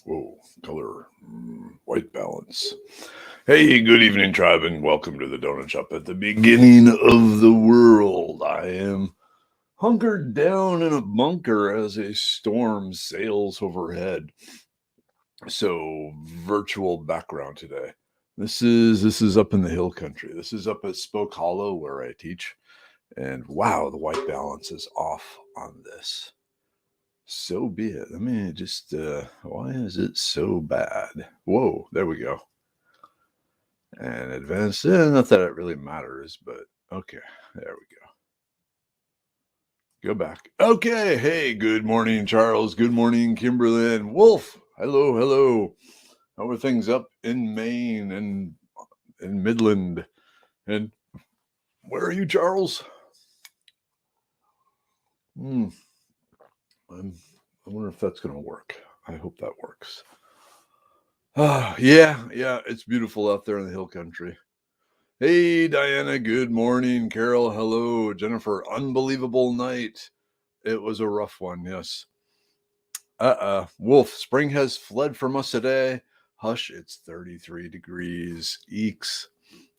Whoa, color, white balance. Hey, good evening, tribe, and welcome to the Donut Shop at the beginning of the world. I am hunkered down in a bunker as a storm sails overhead. So, virtual background today. This is up in the hill country. This is up at Spoke Hollow where I teach. And wow, the white balance is off on this. So be it. Let me just, why is it so bad? Whoa, there we go. And advance, not that it really matters, but okay, there we go. Go back. Okay, hey, good morning, Charles. Good morning, Kimberly and Wolf. Hello, hello. How are things up in Maine and in Midland? And where are you, Charles? I wonder if that's going to work. I hope that works. Yeah, it's beautiful out there in the hill country. Hey, Diana, good morning. Carol, hello. Jennifer, unbelievable night. It was a rough one, yes. Wolf, spring has fled from us today. Hush, it's 33 degrees. Eeks.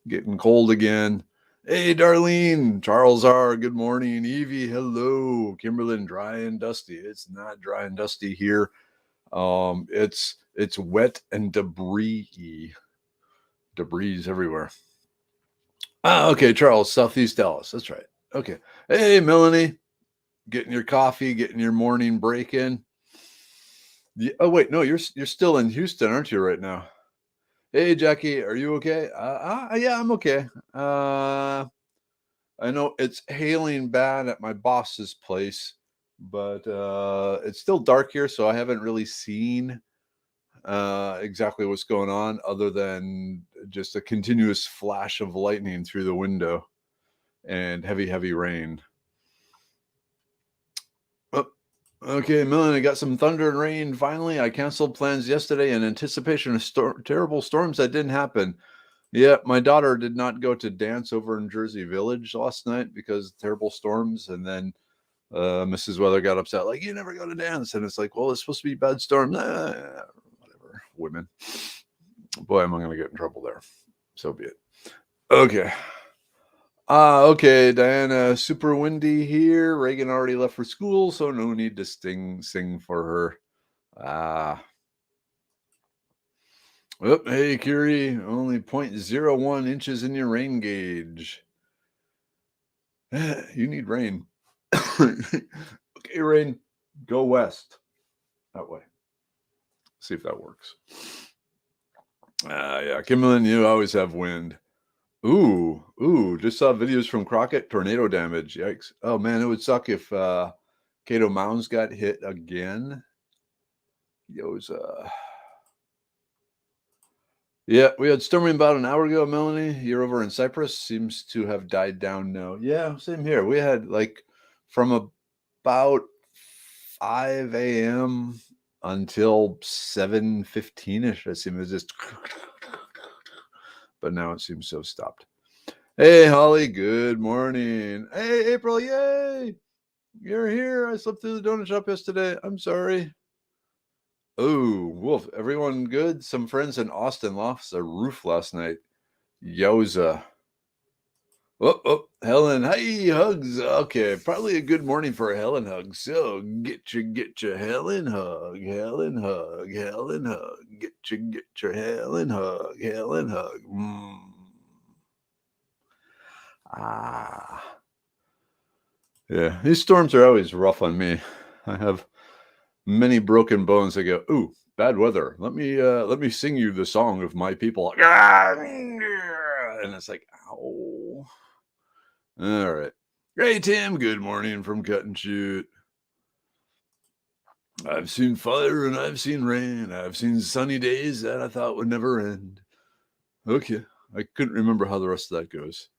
Getting cold again. Hey, Darlene, Charles R., good morning. Evie, hello. Kimberlyn, dry and dusty. It's not dry and dusty here. It's wet and debris everywhere. Okay, Charles, Southeast Dallas. That's right. Okay. Hey, Melanie, getting your coffee, getting your morning break in. Yeah, oh wait, no, you're still in Houston, aren't you, right now? Hey, Jackie, are you okay? Yeah, I'm okay. I know it's hailing bad at my boss's place, but it's still dark here, so I haven't really seen exactly what's going on other than just a continuous flash of lightning through the window and heavy rain. Okay, Melanie, got some thunder and rain. Finally, I canceled plans yesterday in anticipation of terrible storms that didn't happen. Yeah, my daughter did not go to dance over in Jersey Village last night because of terrible storms. And then Mrs. Weather got upset, like, you never go to dance. And it's like, well, it's supposed to be bad storm. Whatever, women. Boy, am I going to get in trouble there. So be it. Okay. Okay, Diana, super windy here. Reagan already left for school, so no need to sing for her. Hey, Curie, only 0.01 inches in your rain gauge. You need rain. Okay, rain, go west. That way. See if that works. Yeah, Kimberlyn, you always have wind. Ooh, just saw videos from Crockett, tornado damage. Yikes. Oh, man, it would suck if Cato Mounds got hit again. Yeah, we had storming about an hour ago, Melanie. You're over in Cyprus. Seems to have died down now. Yeah, same here. We had like from about 5 a.m. until 7:15ish. It seemed just, but now it seems to have stopped. Hey, Holly, good morning. Hey, April, yay! You're here. I slept through the donut shop yesterday. I'm sorry. Oh, Wolf, everyone good? Some friends in Austin lost a roof last night. Yowza. Oh, Helen, hey, hugs. Okay, probably a good morning for a Helen hug. So get your Helen hug, Helen hug, Helen hug. Get your Helen hug, Helen hug. Yeah, these storms are always rough on me. I have many broken bones. I go, ooh, bad weather. Let me sing you the song of my people. And it's like, ow. All right. Hey, Tim, good morning from Cut and Shoot. I've seen fire and I've seen rain. I've seen sunny days that I thought would never end. Okay. I couldn't remember how the rest of that goes.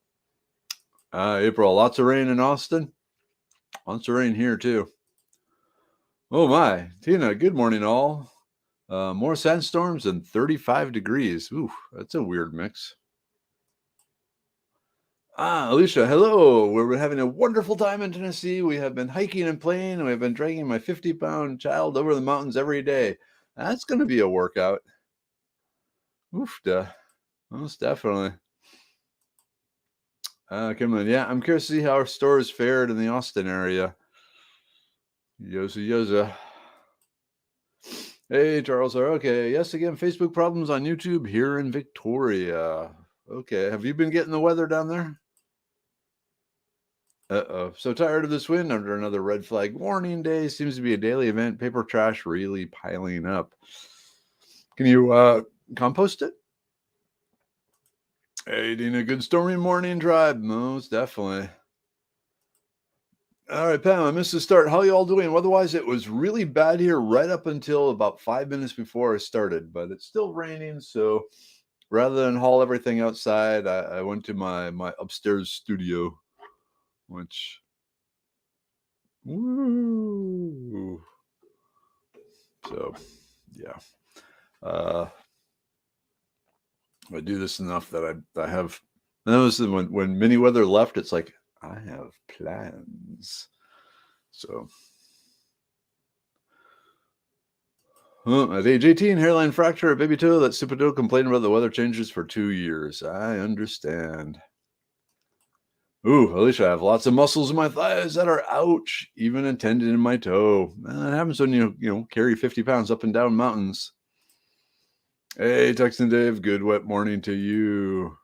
April, lots of rain in Austin. Lots of rain here, too. Oh, my. Tina, good morning, all. More sandstorms and 35 degrees. Ooh, that's a weird mix. Alicia, hello. We're having a wonderful time in Tennessee. We have been hiking and playing, and we've been dragging my 50-pound child over the mountains every day. That's going to be a workout. Oof, most definitely. Kimberly, yeah, I'm curious to see how our stores fared in the Austin area. Yoza. Hey, Charles R. Okay, yes, again, Facebook problems on YouTube here in Victoria. Okay, have you been getting the weather down there? Uh-oh. So tired of this wind under another red flag warning day. Seems to be a daily event. Paper trash really piling up. Can you compost it? Hey, Dina, good stormy morning drive. Most definitely. All right, Pam, I missed the start. How you all doing? Otherwise, it was really bad here right up until about 5 minutes before I started, but it's still raining. So rather than haul everything outside, I went to my upstairs studio, which, woo. So, yeah. I do this enough that I have. And that was when mini weather left. It's like I have plans. So at age 18, hairline fracture, a baby toe. That stupid toe complaining about the weather changes for 2 years. I understand. Ooh, Alicia, I have lots of muscles in my thighs that are ouch, even a tendon in my toe. That happens when you carry 50 pounds up and down mountains. Hey, Texan Dave, good wet morning to you.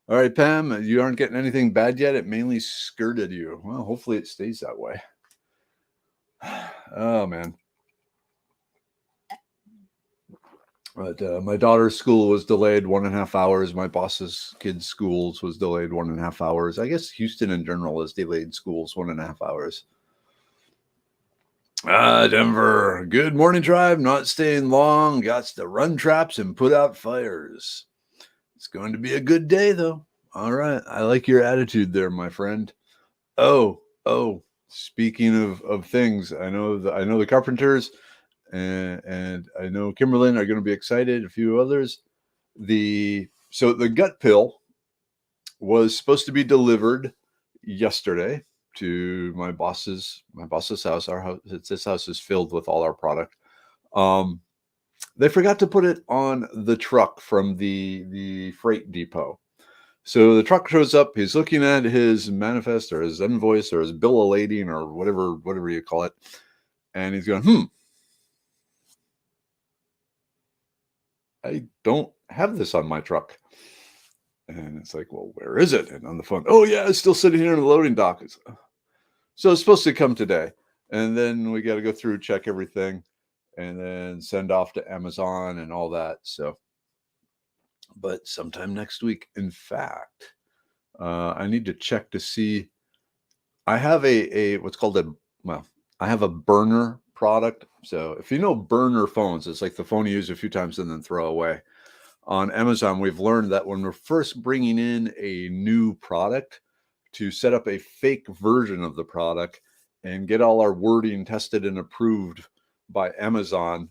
All right, Pam, you aren't getting anything bad yet. It mainly skirted you. Well, hopefully it stays that way. Oh, man. But my daughter's school was delayed 1.5 hours. My boss's kids' schools was delayed 1.5 hours. I guess Houston in general is delayed schools 1.5 hours. Denver. Good morning, tribe. Not staying long. Got to run traps and put out fires. It's going to be a good day, though. All right. I like your attitude there, my friend. Oh. Speaking of things, I know the Carpenters and I know Kimberlyn are going to be excited. A few others. So the gut pill was supposed to be delivered yesterday to my boss's house. Our house, this house is filled with all our product. They forgot to put it on the truck from the freight depot. So the truck shows up. He's looking at his manifest or his invoice or his bill of lading or whatever you call it, and he's going, I don't have this on my truck. And it's like, well, where is it? And on the phone, oh yeah, it's still sitting here in the loading dock. So it's supposed to come today, and then we got to go through, check everything, and then send off to Amazon and all that. So, but sometime next week. In fact, I need to check to see. I have what's called I have a burner product. So if you know burner phones, it's like the phone you use a few times and then throw away. On Amazon, we've learned that when we're first bringing in a new product, to set up a fake version of the product and get all our wording tested and approved by Amazon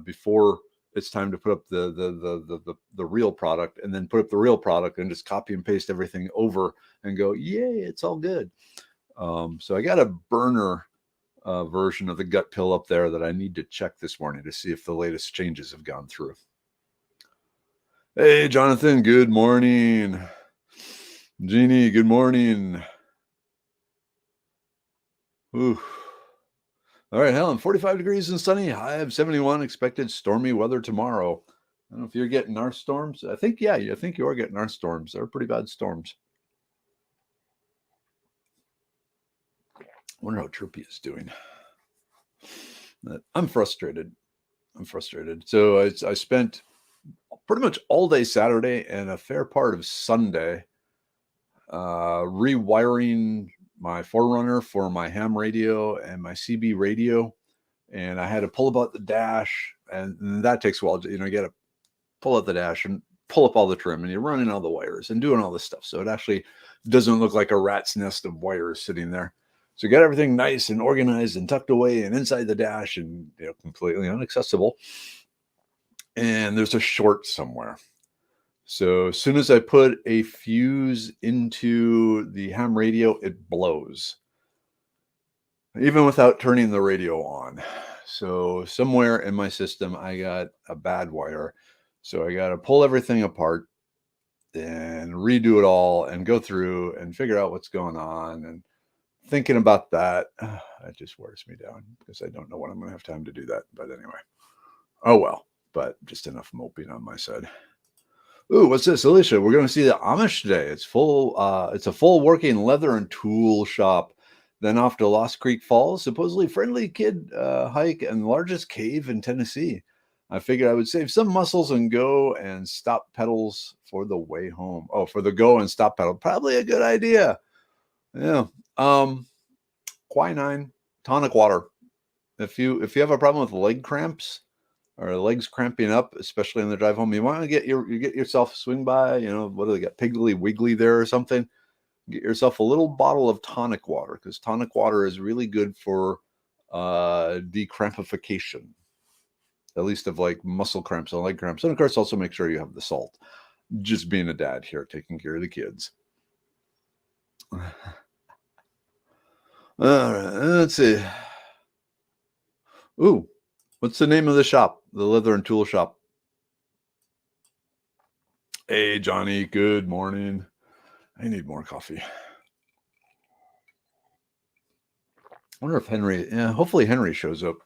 before it's time to put up the real product, and then put up the real product and just copy and paste everything over and go, yay, it's all good. So I got a burner version of the gut pill up there that I need to check this morning to see if the latest changes have gone through. Hey, Jonathan, good morning. Jeannie, good morning. Ooh. All right, Helen, 45 degrees and sunny, high of 71, expected stormy weather tomorrow. I don't know if you're getting our storms. I think you are getting our storms. They're pretty bad storms. I wonder how Chirpy is doing. I'm frustrated. So I spent pretty much all day Saturday and a fair part of Sunday rewiring my Forerunner for my ham radio and my CB radio, and I had to pull out the dash, and that takes a while. You got to pull out the dash and pull up all the trim, and you're running all the wires and doing all this stuff, so it actually doesn't look like a rat's nest of wires sitting there. So you got everything nice and organized and tucked away and inside the dash, and completely inaccessible. And there's a short somewhere. So as soon as I put a fuse into the ham radio, it blows, even without turning the radio on. So somewhere in my system, I got a bad wire. So I got to pull everything apart and redo it all and go through and figure out what's going on. And thinking about that, it just wears me down because I don't know when I'm going to have time to do that. But anyway, oh well, but just enough moping on my side. Ooh, what's this, Alicia? We're going to see the Amish today. It's full. It's a full working leather and tool shop. Then off to Lost Creek Falls, supposedly friendly kid hike and largest cave in Tennessee. I figured I would save some muscles and go and stop pedals for the way home. Oh, for the go and stop pedal, probably a good idea. Yeah. Quinine, tonic water. If you have a problem with leg cramps, or legs cramping up, especially on the drive home, you want to get yourself swing by, what do they got? Piggly Wiggly there or something. Get yourself a little bottle of tonic water, because tonic water is really good for decrampification, at least of like muscle cramps and leg cramps. And of course, also make sure you have the salt. Just being a dad here, taking care of the kids. All right, let's see. Ooh, what's the name of the shop? The leather and tool shop. Hey, Johnny, good morning. I need more coffee. I wonder if Henry, hopefully Henry shows up.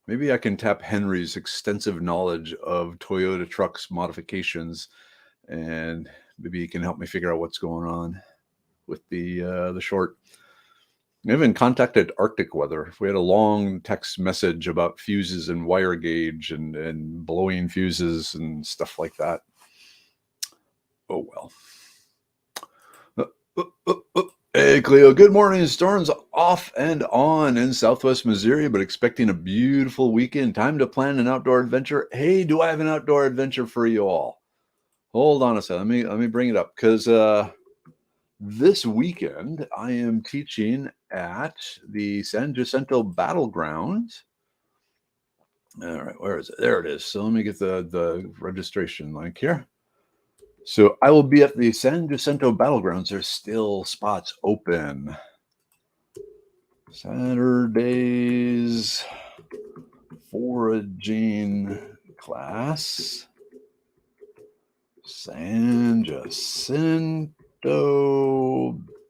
Maybe I can tap Henry's extensive knowledge of Toyota trucks modifications, and maybe he can help me figure out what's going on with the short. I even contacted Arctic Weather. We had a long text message about fuses and wire gauge and blowing fuses and stuff like that. Oh, well. Hey, Cleo. Good morning. Storms off and on in Southwest Missouri, but expecting a beautiful weekend. Time to plan an outdoor adventure. Hey, do I have an outdoor adventure for you all? Hold on a second. Let me bring it up, because this weekend I am teaching at the San Jacinto Battlegrounds. All right, where is it? There it is. So let me get the registration link here. So I will be at the San Jacinto Battlegrounds. There's still spots open. Saturdays foraging class. San Jacinto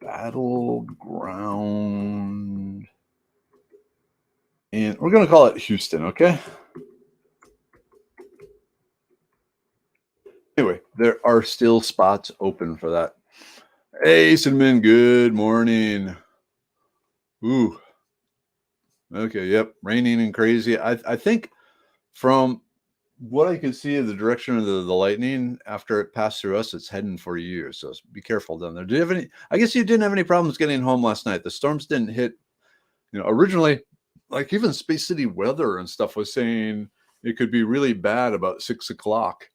Battleground. And we're going to call it Houston, okay? Anyway, there are still spots open for that. Hey, Cinnamon, good morning. Ooh. Okay, yep. Raining and crazy. I think from what I can see of the direction of the lightning after it passed through us, it's heading for you. So be careful down there. Do you have any? I guess you didn't have any problems getting home last night. The storms didn't hit, originally, like even Space City Weather and stuff was saying it could be really bad about 6 o'clock.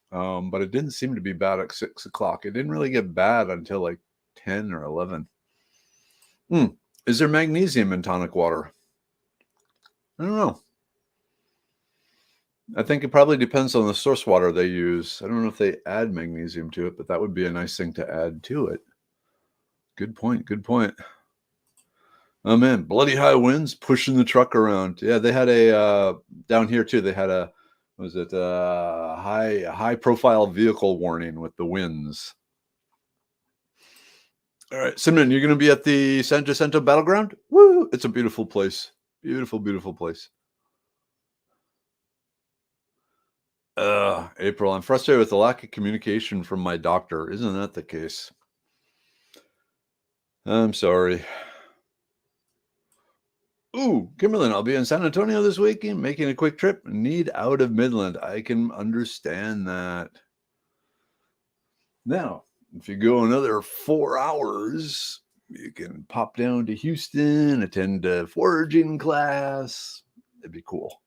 But it didn't seem to be bad at 6 o'clock. It didn't really get bad until like 10 or 11. Is there magnesium in tonic water? I don't know. I think it probably depends on the source water they use. I don't know if they add magnesium to it, but that would be a nice thing to add to it. Good point. Good point. Oh man, bloody high winds pushing the truck around. Yeah, they had a down here too. They had a high profile vehicle warning with the winds. All right, Simon, you're going to be at the San Jacinto Battleground? Woo! It's a beautiful place. Beautiful, beautiful place. April, I'm frustrated with the lack of communication from my doctor. Isn't that the case? I'm sorry. Ooh, Kimberlyn, I'll be in San Antonio this weekend, making a quick trip. Need out of Midland. I can understand that. Now, if you go another 4 hours, you can pop down to Houston, attend a foraging class. It'd be cool.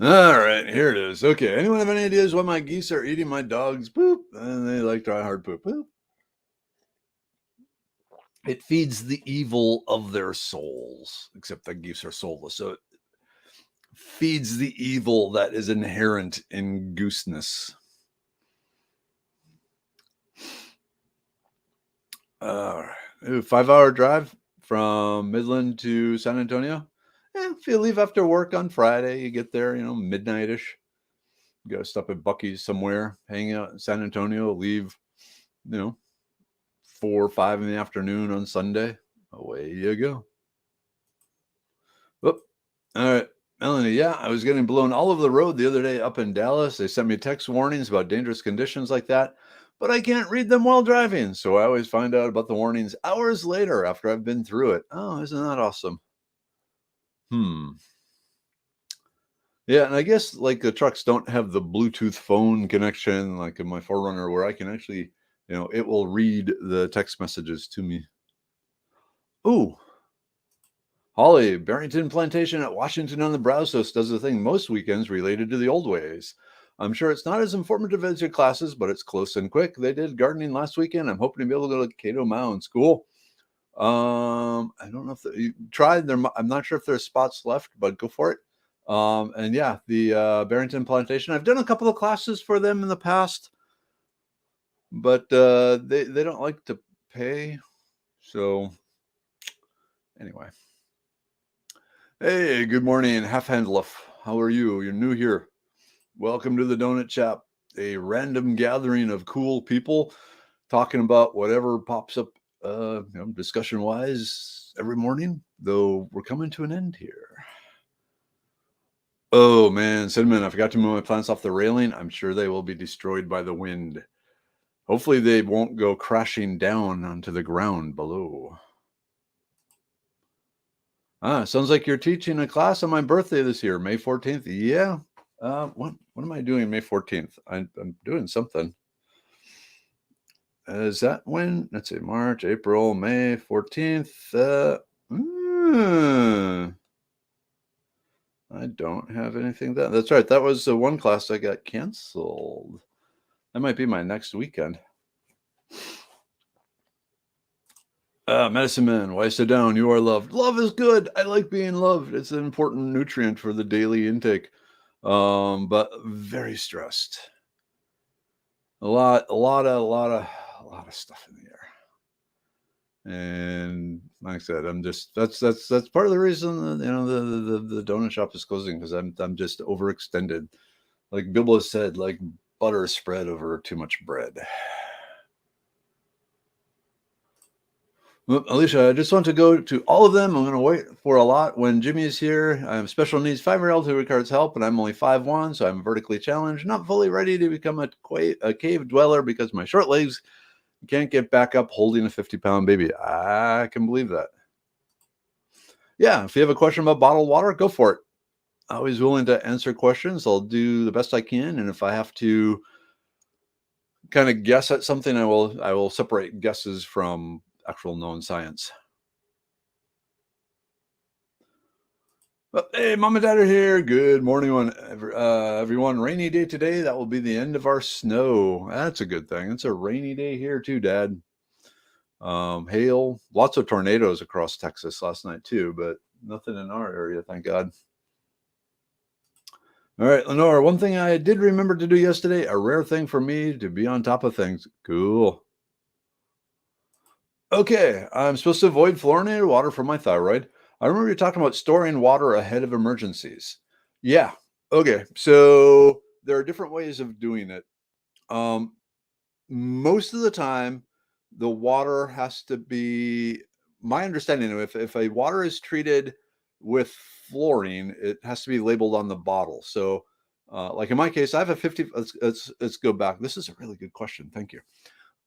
All right, here it is. Okay, anyone have any ideas why my geese are eating my dog's poop? And they like dry hard poop. Poop. It feeds the evil of their souls, except the geese are soulless. So feeds the evil that is inherent in gooseness. 5-hour drive from Midland to San Antonio. If you leave after work on Friday, you get there, midnightish. You gotta stop at Buc-ee's somewhere, hang out in San Antonio, leave, 4 or 5 in the afternoon on Sunday. Away you go. Whoop. All right, Melanie. Yeah, I was getting blown all over the road the other day up in Dallas. They sent me text warnings about dangerous conditions like that, but I can't read them while driving. So I always find out about the warnings hours later after I've been through it. Oh, isn't that awesome? Yeah, and I guess like the trucks don't have the Bluetooth phone connection like in my 4Runner where I can actually, it will read the text messages to me. Ooh, Holly, Barrington Plantation at Washington on the Brazos does a thing most weekends related to the old ways. I'm sure it's not as informative as your classes, but it's close and quick. They did gardening last weekend. I'm hoping to be able to go to Cato Mounds. Cool. I don't know if you tried there. I'm not sure if there's spots left, but go for it. And yeah, the Barrington Plantation. I've done a couple of classes for them in the past, but they don't like to pay. So anyway. Hey, good morning, hfhhandloff. How are you? You're new here. Welcome to the Donut Shop, a random gathering of cool people talking about whatever pops up, discussion-wise every morning, though we're coming to an end here. Oh, man, Cinnamon, I forgot to move my plants off the railing. I'm sure they will be destroyed by the wind. Hopefully they won't go crashing down onto the ground below. Sounds like you're teaching a class on my birthday this year, May 14th. Yeah. What am I doing May 14th? I'm doing something. Is that when? Let's see, March, April, May 14th. I don't have anything that. That's right. That was the one class that got canceled. That might be my next weekend. Medicine Man, why sit down? You are loved. Love is good. I like being loved. It's an important nutrient for the daily intake. But very stressed. A lot of stuff in the air. And like I said, I'm just that's part of the reason that, the donut shop is closing because I'm just overextended. Like Bilbo said, like butter spread over too much bread. Well, Alicia, I just want to go to all of them. I'm going to wait for a lot when Jimmy is here. I have a special needs 5-year-old who requires help, and I'm only 5'1", so I'm vertically challenged, not fully ready to become a cave dweller because my short legs can't get back up holding a 50-pound baby. I can believe that. Yeah, if you have a question about bottled water, go for it. Always willing to answer questions. I'll do the best I can, and if I have to kind of guess at something, I will separate guesses from actual known science. Well, hey, Mom and Dad are here. Good morning, everyone. Rainy day today. That will be the end of our snow. That's a good thing. It's a rainy day here too, Dad. Hail, lots of tornadoes across Texas last night too, but nothing in our area, thank God. All right, Lenore, one thing I did remember to do yesterday, a rare thing for me to be on top of things. Cool. Okay, I'm supposed to avoid fluorinated water for my thyroid. I remember you talking about storing water ahead of emergencies. Yeah. Okay. So there are different ways of doing it. Most of the time, the water has to be, my understanding, if a water is treated with fluorine, it has to be labeled on the bottle. So, like in my case, I have a 50. Let's go back. This is a really good question. Thank you.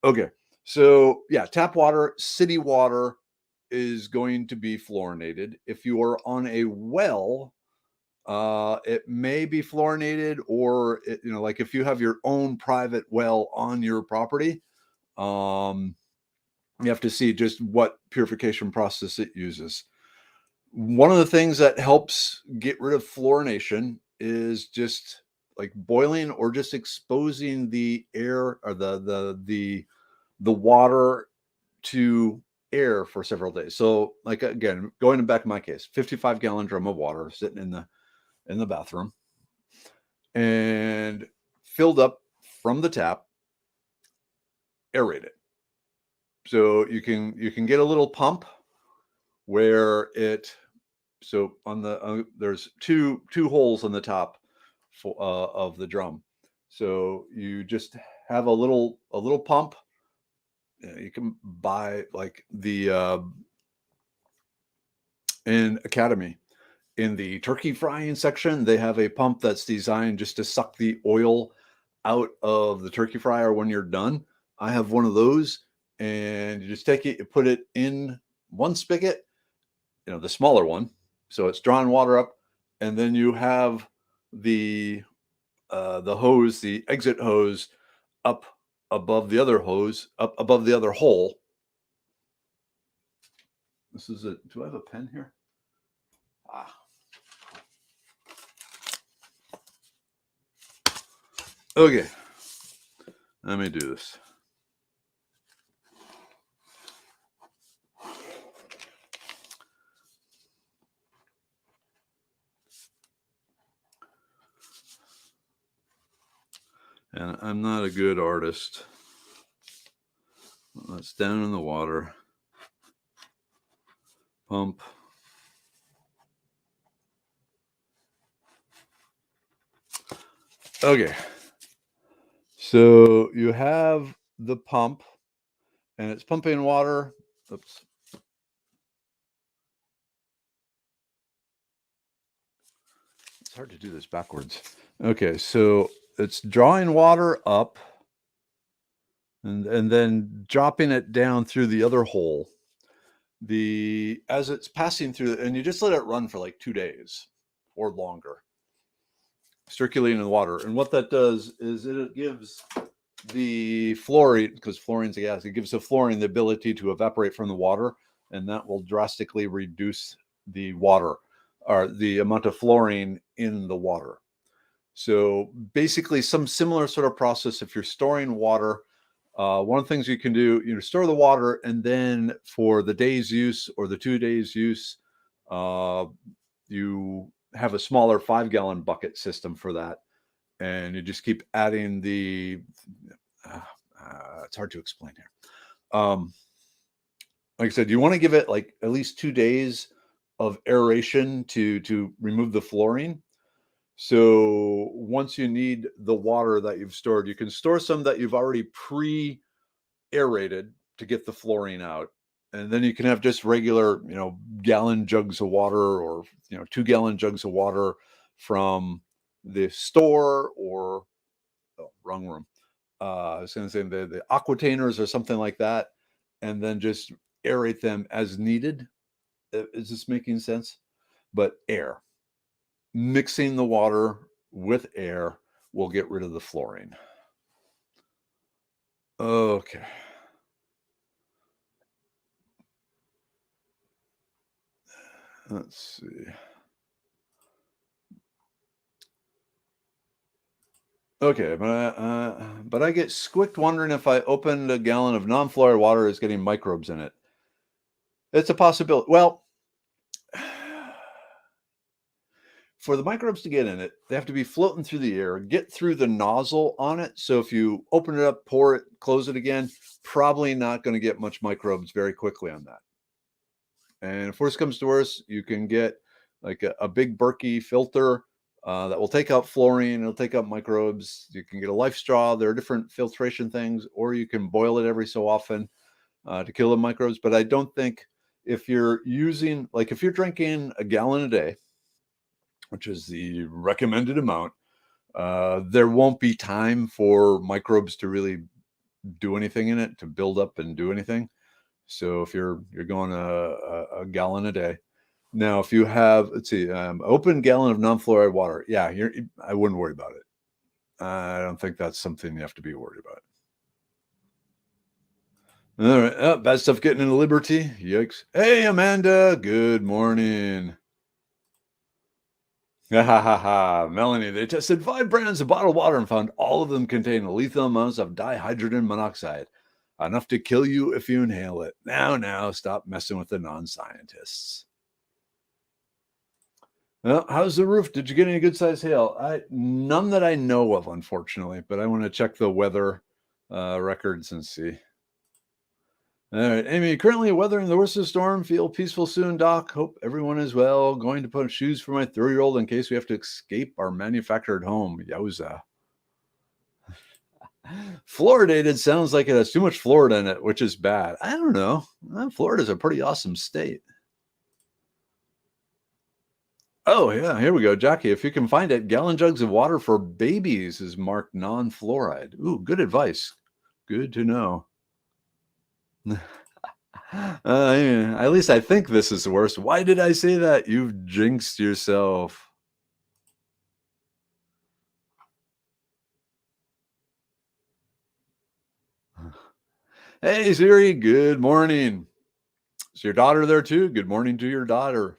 Okay. So yeah, tap water, city water is going to be fluorinated. If you are on a well, it may be fluorinated, or like if you have your own private well on your property, you have to see just what purification process it uses. One of the things that helps get rid of fluorination is just like boiling or just exposing the air or the water to air for several days. So like, again, going back to my case, 55-gallon drum of water sitting in the in the bathroom and filled up from the tap, aerated. So you can get a little pump where so on the there's two holes on the top of the drum. So you just have a little pump. You can buy like the in Academy in the turkey frying section. They have a pump that's designed just to suck the oil out of the turkey fryer when you're done. I have one of those, and you just take it, you put it in one spigot, the smaller one, so it's drawing water up, and then you have the hose, the exit hose, up above the other hose, up above the other hole. This is it. Do I have a pen here? Okay, let me do this. And I'm not a good artist. That's down in the water. Pump. Okay. So you have the pump, and it's pumping water. Oops. It's hard to do this backwards. Okay, so it's drawing water up and then dropping it down through the other hole. As it's passing through, and you just let it run for like 2 days or longer, circulating in the water. And what that does is it gives the fluoride, because fluorine's a gas, it gives the fluorine the ability to evaporate from the water, and that will drastically reduce the water or the amount of fluorine in the water. So basically some similar sort of process. If you're storing water, one of the things you can do, store the water, and then for the day's use or the 2 days use, you have a smaller 5-gallon bucket system for that. And you just keep adding it's hard to explain here. Like I said, you want to give it like at least 2 days of aeration to remove the fluorine. So once you need the water that you've stored, you can store some that you've already pre-aerated to get the fluorine out. And then you can have just regular, gallon jugs of water, or, 2-gallon jugs of water from the store, or wrong room. I was going to say the aquatainers or something like that, and then just aerate them as needed. Is this making sense? But air. Mixing the water with air will get rid of the fluorine. Okay. Let's see. Okay, but I get squicked wondering if I opened a gallon of non-fluoride water is getting microbes in it. It's a possibility. Well, for the microbes to get in it, they have to be floating through the air, get through the nozzle on it. So if you open it up, pour it, close it again, probably not going to get much microbes very quickly on that. And if worse comes to worse, you can get like a big Berkey filter that will take out fluorine. It'll take out microbes. You can get a life straw. There are different filtration things, or you can boil it every so often to kill the microbes. But I don't think if you're drinking a gallon a day, which is the recommended amount, there won't be time for microbes to really do anything in it, to build up and do anything. So if you're going a gallon a day. Now, if you have, let's see, open gallon of non-fluoride water, yeah, I wouldn't worry about it. I don't think that's something you have to be worried about. All right, bad stuff getting into Liberty. Yikes. Hey, Amanda, good morning. Ha ha ha. Melanie, they tested 5 brands of bottled water and found all of them contain lethal amounts of dihydrogen monoxide, enough to kill you if you inhale it. Now, stop messing with the non-scientists. Well, how's the roof? Did you get any good size hail? None that I know of, unfortunately, but I want to check the weather records and see. All right, Amy, currently weathering the worst of the storm. Feel peaceful soon, Doc. Hope everyone is well. Going to put on shoes for my 3-year-old in case we have to escape our manufactured home. Yowza. Fluoridated sounds like it has too much Florida in it, which is bad. I don't know. Florida's a pretty awesome state. Oh, yeah, here we go. Jackie, if you can find it, gallon jugs of water for babies is marked non-fluoride. Ooh, good advice. Good to know. Yeah, at least I think this is the worst. Why did I say that? You've jinxed yourself. Hey, Siri, good morning. Is your daughter there too? Good morning to your daughter.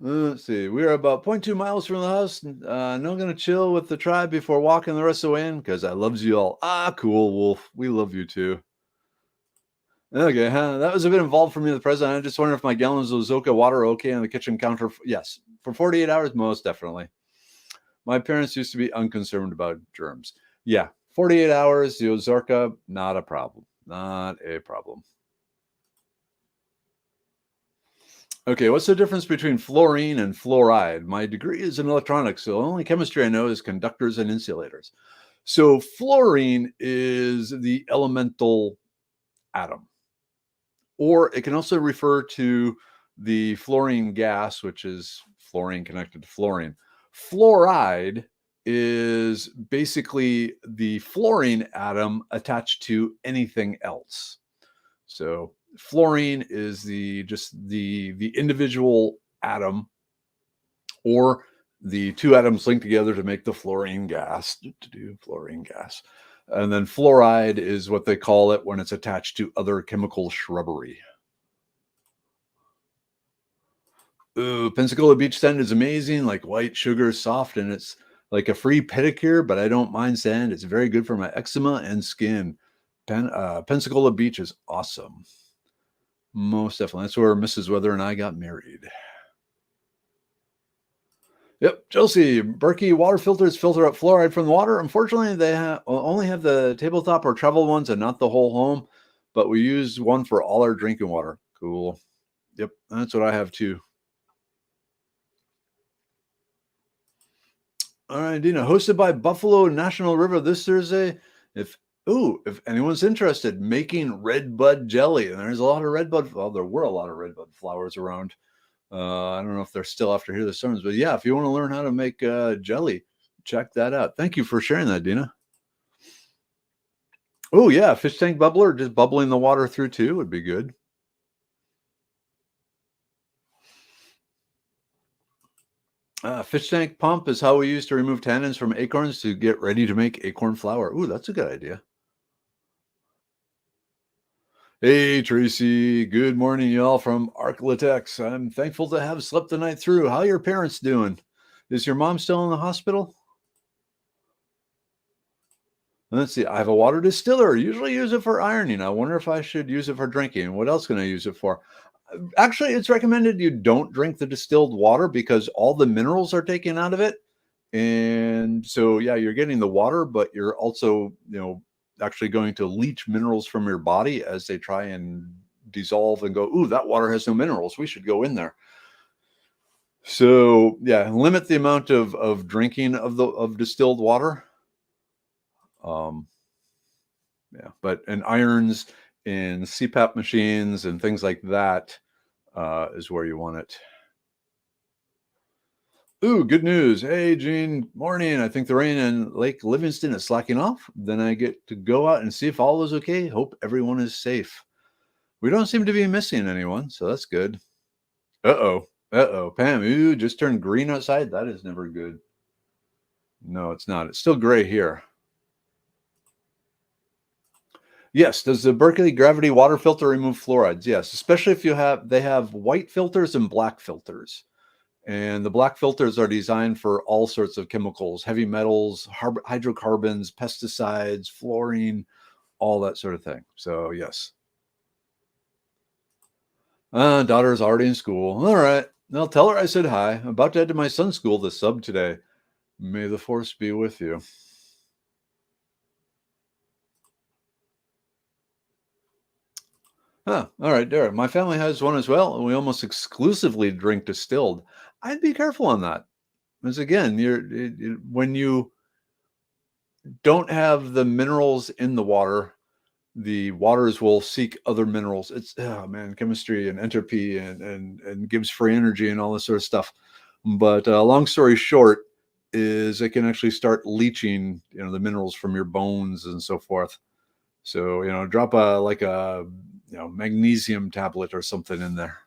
Let's see. We are about 0.2 miles from the house. Now I'm going to chill with the tribe before walking the rest of the way in because I loves you all. Ah, cool, Wolf. We love you too. Okay, that was a bit involved for me, the president. I just wonder if my gallons of Zoka water are okay on the kitchen counter. Yes, for 48 hours, most definitely. My parents used to be unconcerned about germs. Yeah, 48 hours, the Ozarka, not a problem. Not a problem. Okay, what's the difference between fluorine and fluoride? My degree is in electronics, so the only chemistry I know is conductors and insulators. So fluorine is the elemental atom, or it can also refer to the fluorine gas, which is fluorine connected to fluorine. Fluoride is basically the fluorine atom attached to anything else. So fluorine is the individual atom, or the two atoms linked together to make the fluorine gas. Fluorine gas. And then fluoride is what they call it when it's attached to other chemical shrubbery. Ooh, Pensacola beach sand is amazing, like white sugar, soft, and it's like a free pedicure, but I don't mind sand. It's very good for my eczema and skin. Pensacola Beach is awesome. Most definitely. That's where Mrs. Weather and I got married. Yep, Chelsea, Berkey water filters filter up fluoride from the water. Unfortunately, they only have the tabletop or travel ones and not the whole home, but we use one for all our drinking water. Cool. Yep, that's what I have too. All right, Dina, hosted by Buffalo National River this Thursday. If anyone's interested, making red bud jelly, and there's a lot of red bud. Well, there were a lot of red bud flowers around. I don't know if they're still after here this summer, but yeah, if you want to learn how to make jelly, check that out. Thank you for sharing that, Dina. Oh yeah, fish tank bubbler, just bubbling the water through too would be good. Fish tank pump is how we use to remove tannins from acorns to get ready to make acorn flour. Ooh, that's a good idea. Hey, Tracy. Good morning, y'all from Arklatex. I'm thankful to have slept the night through. How are your parents doing? Is your mom still in the hospital? Let's see. I have a water distiller. Usually use it for ironing. I wonder if I should use it for drinking. What else can I use it for? Actually, it's recommended you don't drink the distilled water because all the minerals are taken out of it. And so, yeah, you're getting the water, but you're also, actually going to leach minerals from your body as they try and dissolve and go, ooh, that water has no minerals. We should go in there. So, yeah, limit the amount of drinking of distilled water. Yeah, but and irons in CPAP machines and things like that is where you want it. Ooh, good news. Hey, Gene, morning. I think the rain in Lake Livingston is slacking off. Then I get to go out and see if all is okay. Hope everyone is safe. We don't seem to be missing anyone, so that's good. Uh-oh. Uh-oh. Pam, ooh, just turned green outside. That is never good. No, it's not. It's still gray here. Yes. Does the Berkeley gravity water filter remove fluorides? Yes, especially if they have white filters and black filters. And the black filters are designed for all sorts of chemicals, heavy metals, hydrocarbons, pesticides, fluorine, all that sort of thing. So yes. Daughter's already in school. All right. Now tell her I said hi. I'm about to head to my son's school to sub today. May the force be with you. Huh. All right, Derek. My family has one as well, and we almost exclusively drink distilled. I'd be careful on that. Because again, when you don't have the minerals in the waters will seek other minerals. It's oh man, chemistry and entropy and gives free energy and all this sort of stuff. But long story short, is it can actually start leaching, the minerals from your bones and so forth. So drop a magnesium tablet or something in there.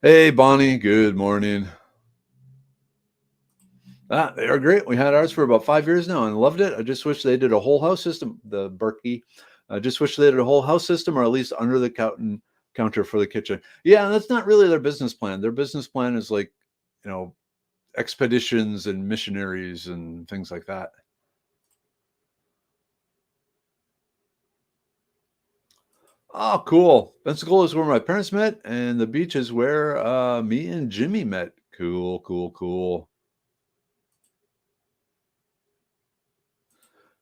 Hey Bonnie, good morning. They are great. We had ours for about 5 years now and loved it. I just wish they did a whole house system, the Berkey. I just wish they did a whole house system or at least under the counter for the kitchen. Yeah, that's not really their business plan. Their business plan is like, expeditions and missionaries and things like that. Oh, cool. Pensacola is where my parents met, and the beach is where me and Jimmy met. Cool, cool, cool.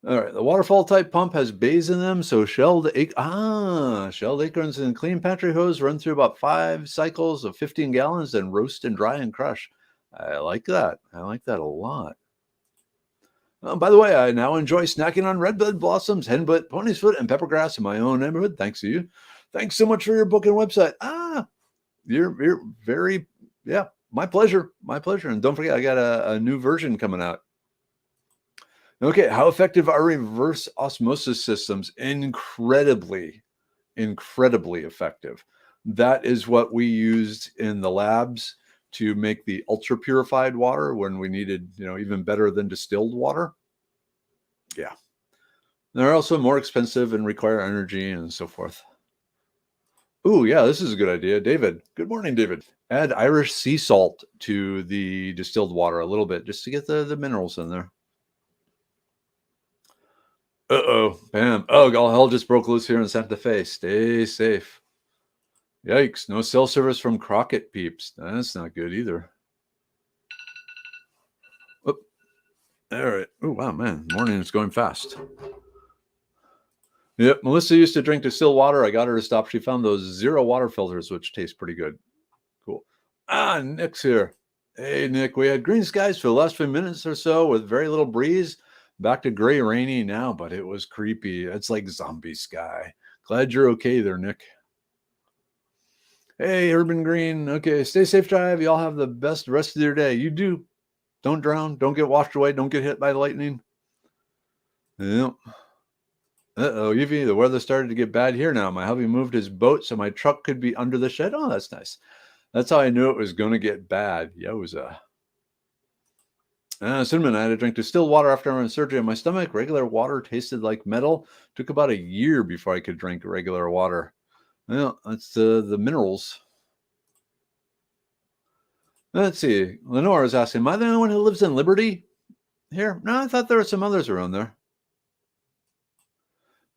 All right, the waterfall type pump has bays in them, so shelled acorns and clean pantry hose run through about 5 cycles of 15 gallons, then roast and dry and crush. I like that. I like that a lot. By the way, I now enjoy snacking on red bud blossoms, henbit, pony's foot, and peppergrass in my own neighborhood. Thanks to you. Thanks so much for your book and website. You're very, yeah, my pleasure. My pleasure. And don't forget, I got a new version coming out. Okay, how effective are reverse osmosis systems? Incredibly, incredibly effective. That is what we used in the labs to make the ultra purified water when we needed, even better than distilled water. Yeah. They're also more expensive and require energy and so forth. Ooh, yeah, this is a good idea. David. Good morning, David. Add Irish sea salt to the distilled water a little bit just to get the minerals in there. Uh-oh, bam. Oh, all hell just broke loose here in Santa Fe. Stay safe. Yikes, no cell service from Crockett peeps. That's not good either. Oop. All right. Oh, wow, man. Morning is going fast. Yep, Melissa used to drink distilled water. I got her to stop. She found those zero water filters, which taste pretty good. Cool. Nick's here. Hey, Nick, we had green skies for the last few minutes or so with very little breeze. Back to gray, rainy now, but it was creepy. It's like zombie sky. Glad you're okay there, Nick. Hey, Urban Green. Okay, stay safe, drive. Y'all have the best rest of your day. You do. Don't drown. Don't get washed away. Don't get hit by lightning. Yep. Uh-oh, Evie, the weather started to get bad here now. My hubby moved his boat so my truck could be under the shed. Oh, that's nice. That's how I knew it was going to get bad. Yowza. Cinnamon, I had to drink distilled water after my surgery on my stomach. Regular water tasted like metal. Took about a year before I could drink regular water. Well, that's the minerals. Let's see. Lenore is asking, am I the only one who lives in Liberty here? No, I thought there were some others around there.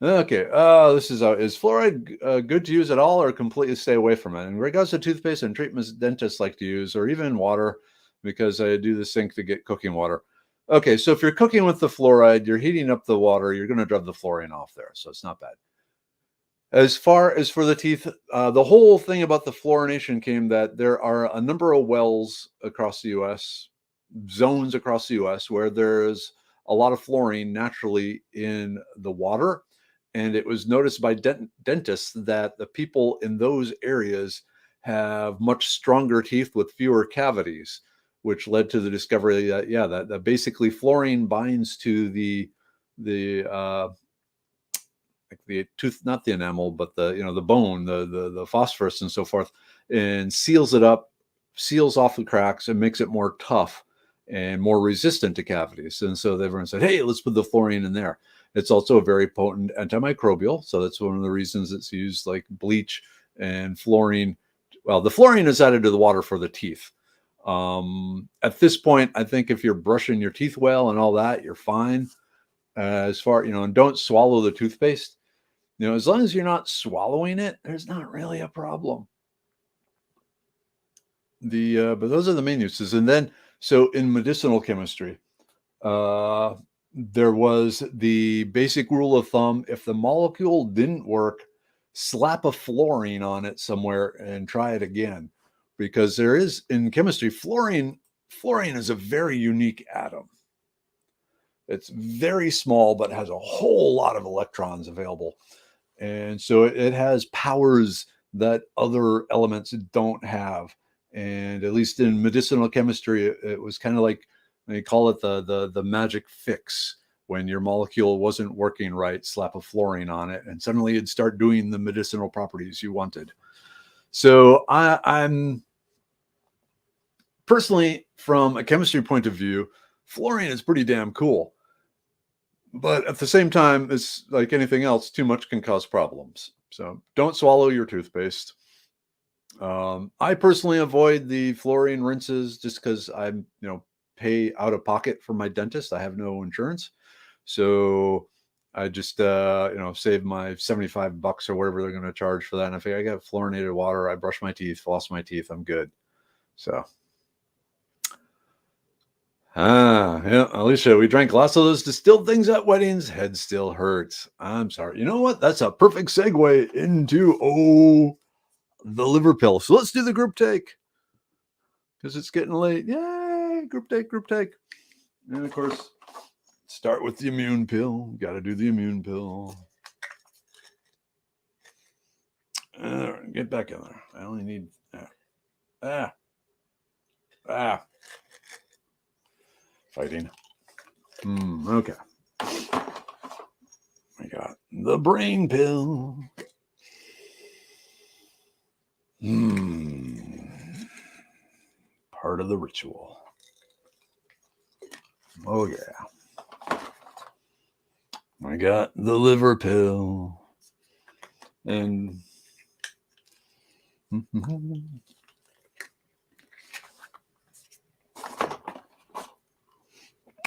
Okay. This is fluoride good to use at all or completely stay away from it? In regards to toothpaste and treatments dentists like to use, or even water, because I do the sink to get cooking water. Okay, so if you're cooking with the fluoride, you're heating up the water, you're going to drive the fluorine off there, so it's not bad. As far as for the teeth, the whole thing about the fluorination came that there are a number of wells across the U.S., zones across the U.S., where there's a lot of fluorine naturally in the water. And it was noticed by dentists that the people in those areas have much stronger teeth with fewer cavities, which led to the discovery that, that basically fluorine binds to the like the tooth, not the enamel, but the bone, the phosphorus and so forth, and seals it up, seals off the cracks, and makes it more tough and more resistant to cavities. And so everyone said, hey, let's put the fluorine in there. It's also a very potent antimicrobial. So that's one of the reasons it's used like bleach and fluorine. Well, the fluorine is added to the water for the teeth. At this point, I think if you're brushing your teeth well and all that, you're fine. As far, and don't swallow the toothpaste. As long as you're not swallowing it, there's not really a problem. But those are the main uses. And then, so in medicinal chemistry, there was the basic rule of thumb: if the molecule didn't work, slap a fluorine on it somewhere and try it again, because there is, in chemistry, fluorine is a very unique atom. It's very small, but has a whole lot of electrons available. And so it has powers that other elements don't have. And at least in medicinal chemistry, it was kind of like, they call it the magic fix. When your molecule wasn't working right, slap a fluorine on it, and suddenly it'd start doing the medicinal properties you wanted. So I'm personally, from a chemistry point of view, fluorine is pretty damn cool. But at the same time, it's like anything else, too much can cause problems. So don't swallow your toothpaste. I personally avoid the fluorine rinses just because I'm, pay out of pocket for my dentist. I have no insurance. So I just, save my $75 or whatever they're going to charge for that. And if I got fluorinated water, I brush my teeth, floss my teeth, I'm good. So. Yeah, Alicia, we drank lots of those distilled things at weddings. Head still hurts. I'm sorry. You know what? That's a perfect segue into, the liver pill. So let's do the group take, because it's getting late. Yay, group take. And of course, start with the immune pill. Got to do the immune pill. All right, get back in there. I only need... Fighting. Okay. We got the brain pill. Part of the ritual. Oh, yeah. I got the liver pill. And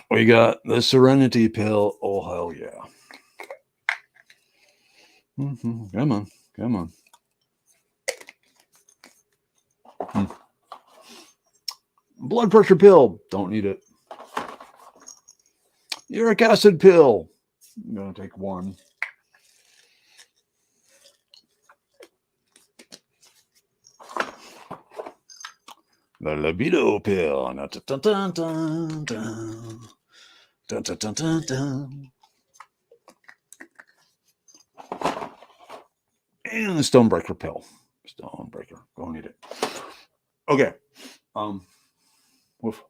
we got the serenity pill. Oh, hell yeah. Come on. Blood pressure pill. Don't need it. Uric acid pill. I'm going to take one. The libido pill. And the stonebreaker pill. Stonebreaker. Go need it. Okay. Woof.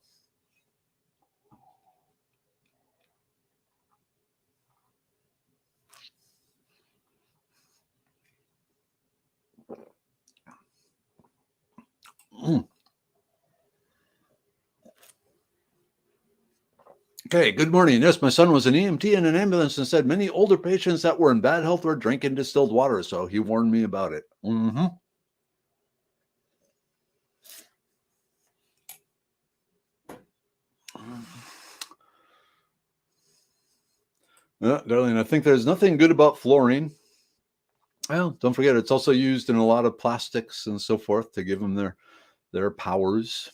Okay, good morning. Yes, my son was an EMT in an ambulance and said many older patients that were in bad health were drinking distilled water, so he warned me about it. Darling, I think there's nothing good about fluorine. Well, don't forget, it's also used in a lot of plastics and so forth to give them their powers.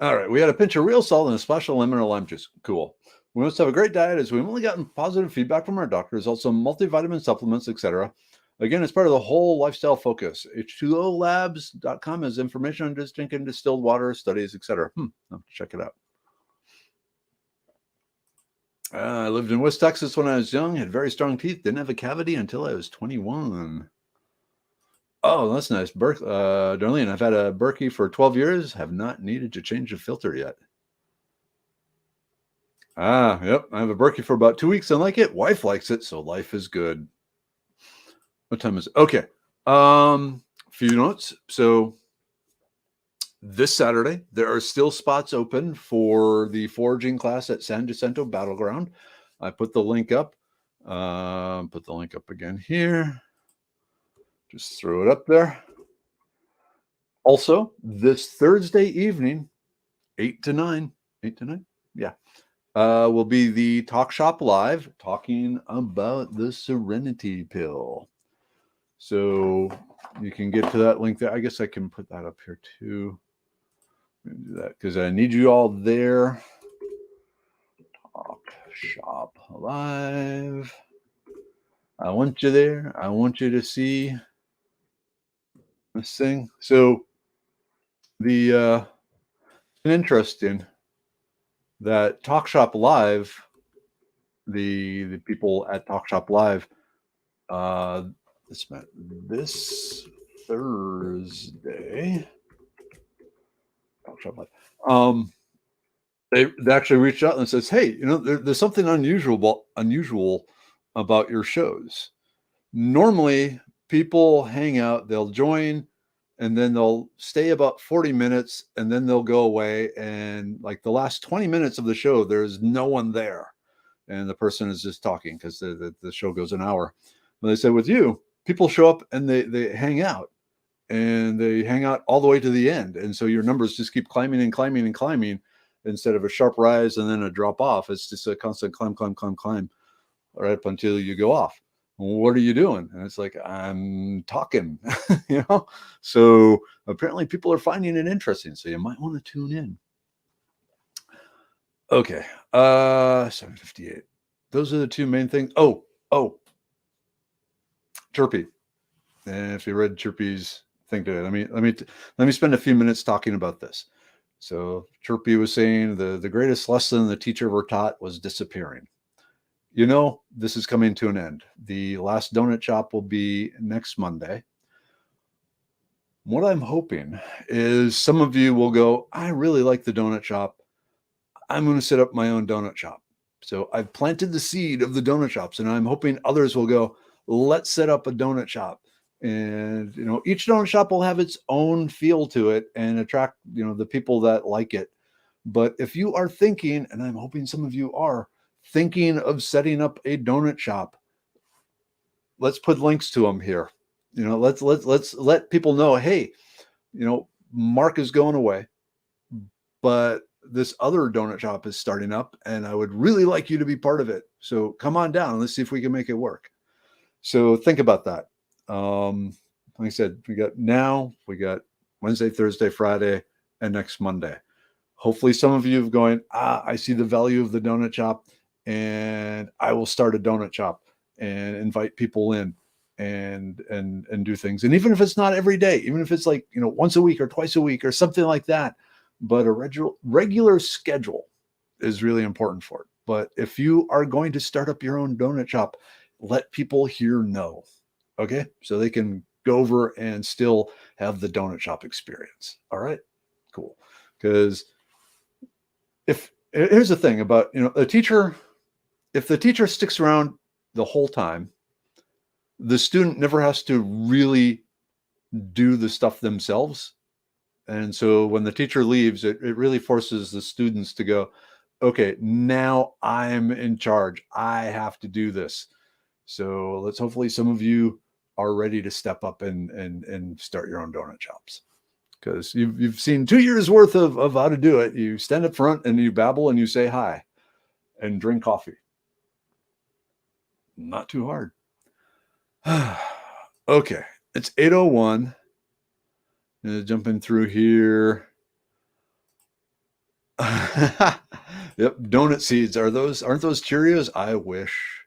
All right, we had a pinch of real salt and a splash of lemon or lime juice. Cool. We must have a great diet, as we've only gotten positive feedback from our doctors, also multivitamin supplements, etc. Again, it's part of the whole lifestyle focus. H2olabs.com has information on just drinking distilled water, studies, etc. I'll have to check it out. I lived in West Texas when I was young, had very strong teeth, didn't have a cavity until I was 21. Oh, that's nice. Darlene, I've had a Berkey for 12 years, have not needed to change the filter yet. Yep. I have a Berkey for about 2 weeks and like it. Wife likes it, so life is good. What time is it? Okay. Few notes. So this Saturday, there are still spots open for the foraging class at San Jacinto Battleground. I put the link up. Put the link up again here. Just throw it up there. Also, this Thursday evening, 8 to 9. 8 to 9? Yeah. will be the Talk Shop Live talking about the Serenity Pill. So you can get to that link there. I guess I can put that up here too. Do that because I need you all there. Talk Shop Live. I want you there. I want you to see this thing. So the interesting that Talk Shop Live, the people at Talk Shop Live, this Thursday, Talk Shop Live, they actually reached out and says, "Hey, there's something unusual about your shows. Normally, people hang out, they'll join, and then they'll stay about 40 minutes, and then they'll go away. And like the last 20 minutes of the show, there's no one there, and the person is just talking because the show goes an hour. But they said with you, people show up and they hang out." And they hang out all the way to the end. And so your numbers just keep climbing and climbing and climbing instead of a sharp rise and then a drop off. It's just a constant climb right up until you go off. What are you doing? And it's like, I'm talking, So apparently people are finding it interesting. So you might want to tune in. Okay. 7:58. Those are the two main things. Oh, Chirpy. And if you read Chirpy's thing today, let me spend a few minutes talking about this. So Chirpy was saying the greatest lesson the teacher ever taught was disappearing. This is coming to an end. The last donut shop will be next Monday. What I'm hoping is some of you will go, I really like the donut shop. I'm going to set up my own donut shop. So I've planted the seed of the donut shops, and I'm hoping others will go, let's set up a donut shop. And, each donut shop will have its own feel to it and attract, the people that like it. But if you are thinking, and I'm hoping some of you are thinking of setting up a donut shop, let's put links to them here. Let's let people know, hey, Mark is going away, but this other donut shop is starting up and I would really like you to be part of it. So come on down. Let's see if we can make it work. So think about that. Like I said, we got Wednesday, Thursday, Friday, and next Monday. Hopefully some of you have going, I see the value of the donut shop and I will start a donut shop and invite people in and do things. And even if it's not every day, even if it's like, once a week or twice a week or something like that, but a regular schedule is really important for it. But if you are going to start up your own donut shop, let people here know. Okay. So they can go over and still have the donut shop experience. All right, cool. Because here's the thing about, a teacher, if the teacher sticks around the whole time, the student never has to really do the stuff themselves. And so when the teacher leaves, it really forces the students to go, okay, now I'm in charge. I have to do this. So let's hopefully some of you are ready to step up and start your own donut shops. Because you've seen 2 years worth of how to do it. You stand up front and you babble and you say hi and drink coffee. Not too hard. Okay, it's 8:01. Jumping through here. Yep, donut seeds. Aren't those Cheerios? I wish.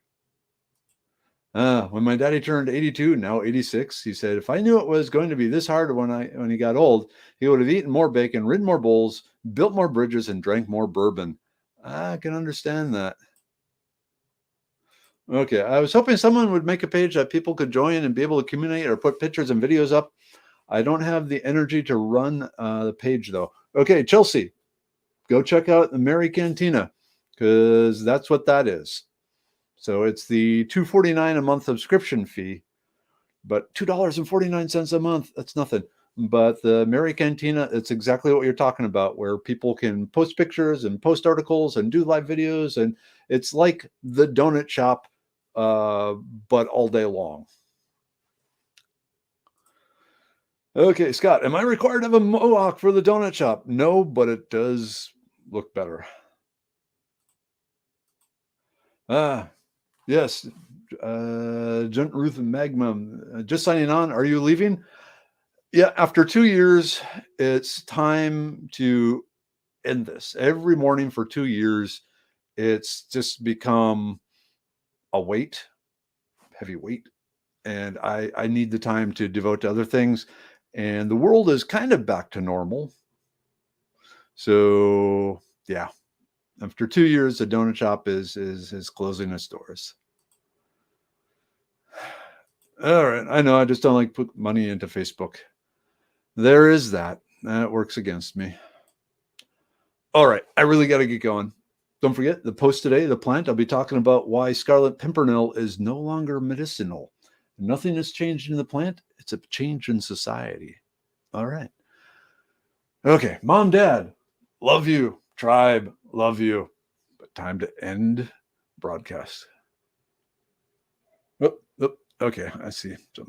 When my daddy turned 82, now 86, he said, if I knew it was going to be this hard when he got old, he would have eaten more bacon, ridden more bulls, built more bridges, and drank more bourbon. I can understand that. Okay, I was hoping someone would make a page that people could join and be able to communicate or put pictures and videos up. I don't have the energy to run the page, though. Okay, Chelsea, go check out the Mary Cantina, because that's what that is. So it's the $2.49 a month subscription fee, but $2.49 a month, that's nothing. But the Mary Cantina, it's exactly what you're talking about, where people can post pictures and post articles and do live videos. And it's like the donut shop, but all day long. Okay, Scott, am I required to have a mohawk for the donut shop? No, but it does look better. Yes. Gent Ruth and Magnum. Just signing on. Are you leaving? Yeah. After 2 years, it's time to end this. Every morning for 2 years, it's just become a weight, heavy weight. And I need the time to devote to other things. And the world is kind of back to normal. So yeah, after 2 years, the donut shop is closing its doors. All right, I know I just don't like put money into Facebook. There is that. That works against me. All right, I really got to get going. Don't forget the post today, the plant. I'll be talking about why Scarlet Pimpernel is no longer medicinal. Nothing has changed in the plant. It's a change in society. All right. Okay, Mom, Dad, love you. Tribe, love you. But time to end broadcast. Oh, okay, I see something.